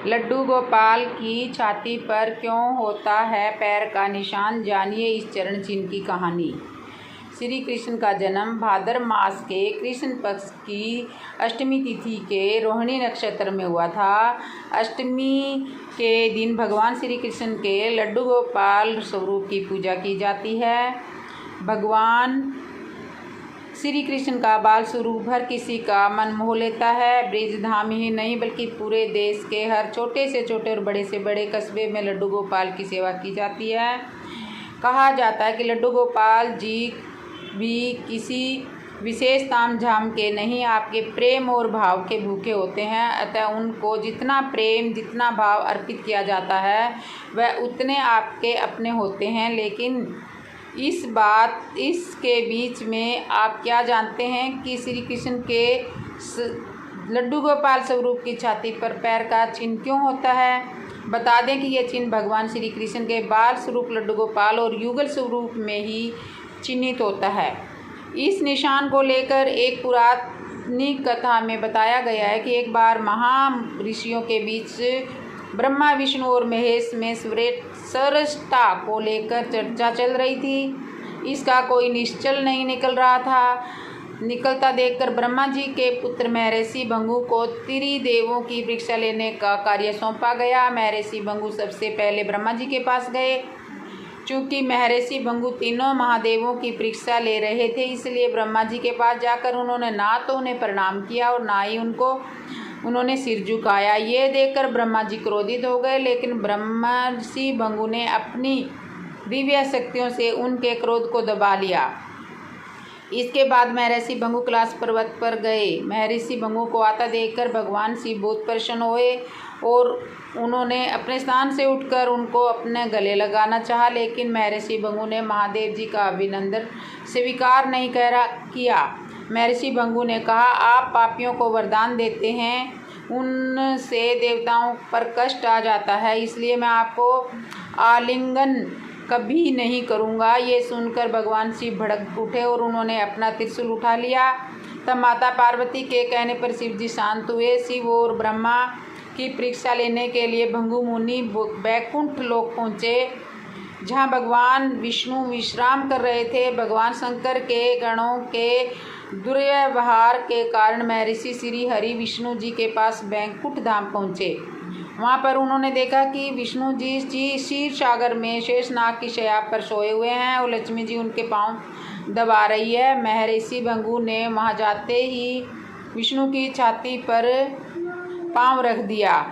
लड्डू गोपाल की छाती पर क्यों होता है पैर का निशान, जानिए इस चरण चिन्ह की कहानी। श्री कृष्ण का जन्म भाद्र मास के कृष्ण पक्ष की अष्टमी तिथि के रोहिणी नक्षत्र में हुआ था। अष्टमी के दिन भगवान श्री कृष्ण के लड्डू गोपाल स्वरूप की पूजा की जाती है। भगवान श्री कृष्ण का बाल स्वरूप हर किसी का मन मोह लेता है। ब्रजधाम ही नहीं बल्कि पूरे देश के हर छोटे से छोटे और बड़े से बड़े कस्बे में लड्डू गोपाल की सेवा की जाती है। कहा जाता है कि लड्डू गोपाल जी भी किसी विशेष ताम झाम के नहीं, आपके प्रेम और भाव के भूखे होते हैं। अतः उनको जितना प्रेम जितना भाव अर्पित किया जाता है वह उतने आपके अपने होते हैं। लेकिन इसके बीच में आप क्या जानते हैं कि श्री कृष्ण के लड्डू गोपाल स्वरूप की छाती पर पैर का चिन्ह क्यों होता है? बता दें कि यह चिन्ह भगवान श्री कृष्ण के बाल स्वरूप लड्डू गोपाल और युगल स्वरूप में ही चिन्हित होता है। इस निशान को लेकर एक पौराणिक कथा में बताया गया है कि एक बार ऋषियों के बीच ब्रह्मा विष्णु और महेश में श्रेष्ठता को लेकर चर्चा चल रही थी। इसका कोई निश्चल नहीं निकलता देखकर ब्रह्मा जी के पुत्र महर्षि भृगु को त्रिदेवों की परीक्षा लेने का कार्य सौंपा गया। महर्षि भृगु सबसे पहले ब्रह्मा जी के पास गए। चूँकि महर्षि भृगु तीनों महादेवों की परीक्षा ले रहे थे, इसलिए ब्रह्मा जी के पास जाकर उन्होंने ना तो उन्हें प्रणाम किया और ना ही उन्होंने सिर झुकाया। ये देखकर ब्रह्मा जी क्रोधित हो गए, लेकिन ब्रह्मर्षि भृगु ने अपनी दिव्य शक्तियों से उनके क्रोध को दबा लिया। इसके बाद महर्षि भृगु कैलाश पर्वत पर गए। महर्षि भृगु को आता देखकर भगवान शिव बहुत प्रसन्न हुए और उन्होंने अपने स्थान से उठकर उनको अपने गले लगाना चाहा, लेकिन महर्षि भृगु ने महादेव जी का अभिनंदन स्वीकार नहीं किया। महर्षि भृगु ने कहा, आप पापियों को वरदान देते हैं, उनसे देवताओं पर कष्ट आ जाता है, इसलिए मैं आपको आलिंगन कभी नहीं करूँगा। ये सुनकर भगवान शिव भड़क उठे और उन्होंने अपना त्रिशूल उठा लिया। तब माता पार्वती के कहने पर शिव जी शांत हुए। शिव और ब्रह्मा की परीक्षा लेने के लिए भृगु मुनि बैकुंठ लोक पहुँचे, जहाँ भगवान विष्णु विश्राम कर रहे थे। भगवान शंकर के गणों के दुर्व्यवहार के कारण महर्षि श्री हरि विष्णु जी के पास बैकुंठ धाम पहुँचे। वहाँ पर उन्होंने देखा कि विष्णु जी क्षीर सागर में शेषनाग की शैया पर सोए हुए हैं और लक्ष्मी जी उनके पांव दबा रही है। महर्षि भृगु ने वहाँ जाते ही विष्णु की छाती पर पांव रख दिया।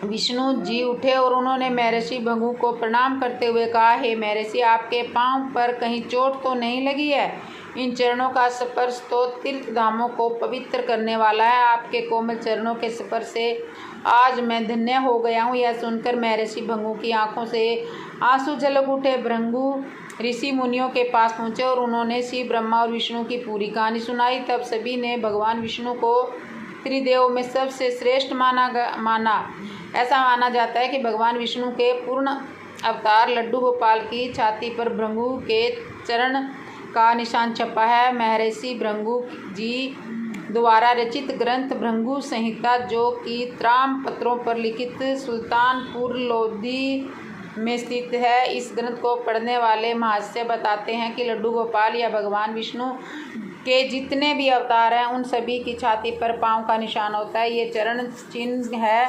विष्णु जी उठे और उन्होंने महर्षि भृगु को प्रणाम करते हुए कहा, हे महर्षि, आपके पांव पर कहीं चोट तो नहीं लगी है? इन चरणों का स्पर्श तो तीर्थ धामों को पवित्र करने वाला है। आपके कोमल चरणों के स्पर्श से आज मैं धन्य हो गया हूँ। यह सुनकर महर्षि भृगु की आंखों से आंसू झलक उठे। भृगु ऋषि मुनियों के पास पहुँचे और उन्होंने शिव ब्रह्मा और विष्णु की पूरी कहानी सुनाई। तब सभी ने भगवान विष्णु को त्रिदेव में सबसे श्रेष्ठ माना। ऐसा माना जाता है कि भगवान विष्णु के पूर्ण अवतार लड्डू गोपाल की छाती पर भृगु के चरण का निशान छपा है। महर्षि भृगु जी द्वारा रचित ग्रंथ भृगु संहिता, जो कि त्राम पत्रों पर लिखित सुल्तानपुर लोधी में स्थित है, इस ग्रंथ को पढ़ने वाले महर्षि बताते हैं कि लड्डू गोपाल या भगवान विष्णु के जितने भी अवतार हैं उन सभी की छाती पर पांव का निशान होता है। ये चरण चिन्ह है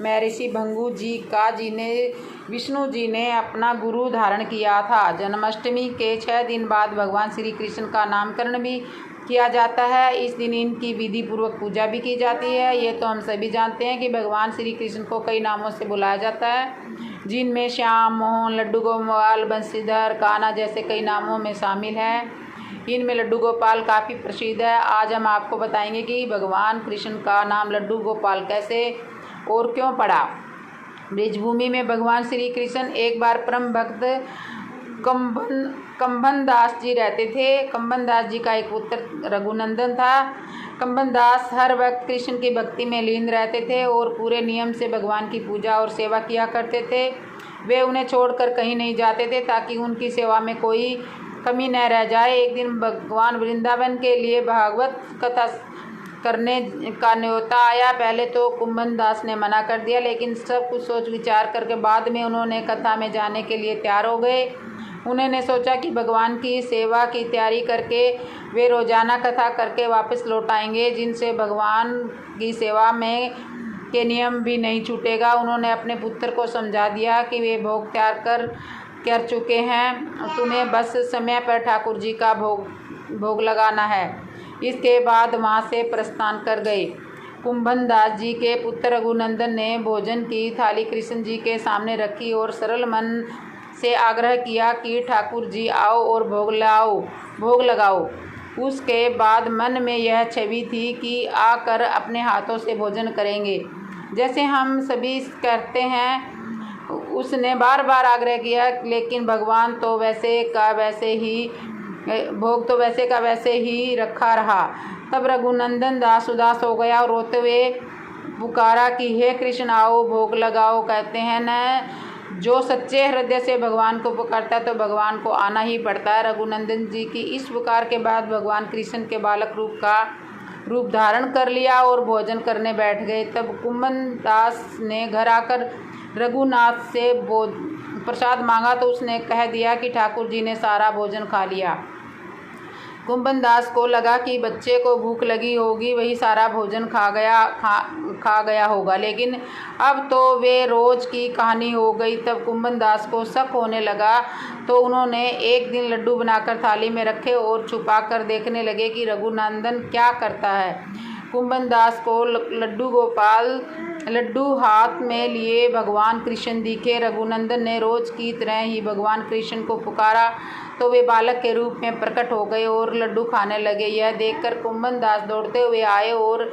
महर्षि भृगु जी का, जिन्हें विष्णु जी ने अपना गुरु धारण किया था। जन्माष्टमी के 6 दिन बाद भगवान श्री कृष्ण का नामकरण भी किया जाता है। इस दिन इनकी विधि पूर्वक पूजा भी की जाती है। ये तो हम सभी जानते हैं कि भगवान श्री कृष्ण को कई नामों से बुलाया जाता है, जिनमें श्याम, मोहन, लड्डू गोपाल, बंशीधर, कान्हा जैसे कई नामों में शामिल हैं। इनमें लड्डू गोपाल काफ़ी प्रसिद्ध है। आज हम आपको बताएंगे कि भगवान कृष्ण का नाम लड्डू गोपाल कैसे और क्यों पड़ा। ब्रजभूमि में भगवान श्री कृष्ण एक बार परम भक्त कंबन दास जी रहते थे। कंबन दास जी का एक पुत्र रघुनंदन था। कंबन दास हर वक्त कृष्ण की भक्ति में लीन रहते थे और पूरे नियम से भगवान की पूजा और सेवा किया करते थे। वे उन्हें छोड़कर कहीं नहीं जाते थे ताकि उनकी सेवा में कोई कमी न रह जाए। एक दिन भगवान वृंदावन के लिए भागवत कथा करने का न्योता आया। पहले तो कुंभन दास ने मना कर दिया, लेकिन सब कुछ सोच विचार करके बाद में उन्होंने कथा में जाने के लिए तैयार हो गए। उन्होंने सोचा कि भगवान की सेवा की तैयारी करके वे रोज़ाना कथा करके वापस लौट आएंगे, जिनसे भगवान की सेवा में के नियम भी नहीं छूटेगा। उन्होंने अपने पुत्र को समझा दिया कि वे भोग तैयार कर चुके हैं, तुम्हें बस समय पर ठाकुर जी का भोग लगाना है। इसके बाद वहाँ से प्रस्थान कर गए। कुंभन दास जी के पुत्र रघुनंदन ने भोजन की थाली कृष्ण जी के सामने रखी और सरल मन से आग्रह किया कि ठाकुर जी आओ और भोग लगाओ। उसके बाद मन में यह छवि थी कि आकर अपने हाथों से भोजन करेंगे, जैसे हम सभी करते हैं। उसने बार बार आग्रह किया, लेकिन भगवान तो वैसे का वैसे ही रखा रहा। तब रघुनंदन दास उदास हो गया और रोते हुए पुकारा कि हे कृष्ण आओ भोग लगाओ। कहते हैं न, जो सच्चे हृदय से भगवान को पुकारता है तो भगवान को आना ही पड़ता है। रघुनंदन जी की इस पुकार के बाद भगवान कृष्ण के बालक रूप धारण कर लिया और भोजन करने बैठ गए। तब कुंभन दास ने घर आकर रघुनाथ से प्रसाद मांगा तो उसने कह दिया कि ठाकुर जी ने सारा भोजन खा लिया। कुंभन दास को लगा कि बच्चे को भूख लगी होगी, वही सारा भोजन खा गया होगा, लेकिन अब तो वे रोज की कहानी हो गई। तब कुंभन दास को शक होने लगा, तो उन्होंने एक दिन लड्डू बनाकर थाली में रखे और छुपा कर देखने लगे कि रघुनंदन क्या करता है। कुंभन दास को लड्डू हाथ में लिए भगवान कृष्ण दिखे। रघुनंदन ने रोज की तरह ही भगवान कृष्ण को पुकारा तो वे बालक के रूप में प्रकट हो गए और लड्डू खाने लगे। यह देखकर कुंभन दास दौड़ते हुए आए और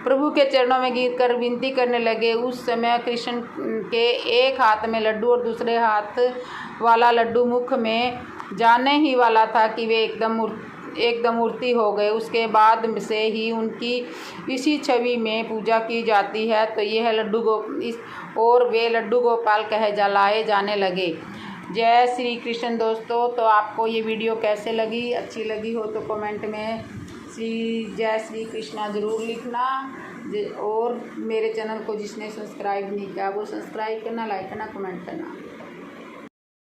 प्रभु के चरणों में गिरकर विनती करने लगे। उस समय कृष्ण के एक हाथ में लड्डू और दूसरे हाथ वाला लड्डू मुख में जाने ही वाला था कि वे एकदम मूर्ति हो गए। उसके बाद से ही उनकी इसी छवि में पूजा की जाती है, तो यह वे लड्डू गोपाल कहे लाए जाने लगे। जय श्री कृष्ण। दोस्तों, तो आपको ये वीडियो कैसे लगी? अच्छी लगी हो तो कमेंट में जय श्री कृष्णा ज़रूर लिखना, और मेरे चैनल को जिसने सब्सक्राइब नहीं किया वो सब्सक्राइब करना, लाइक करना, कमेंट करना।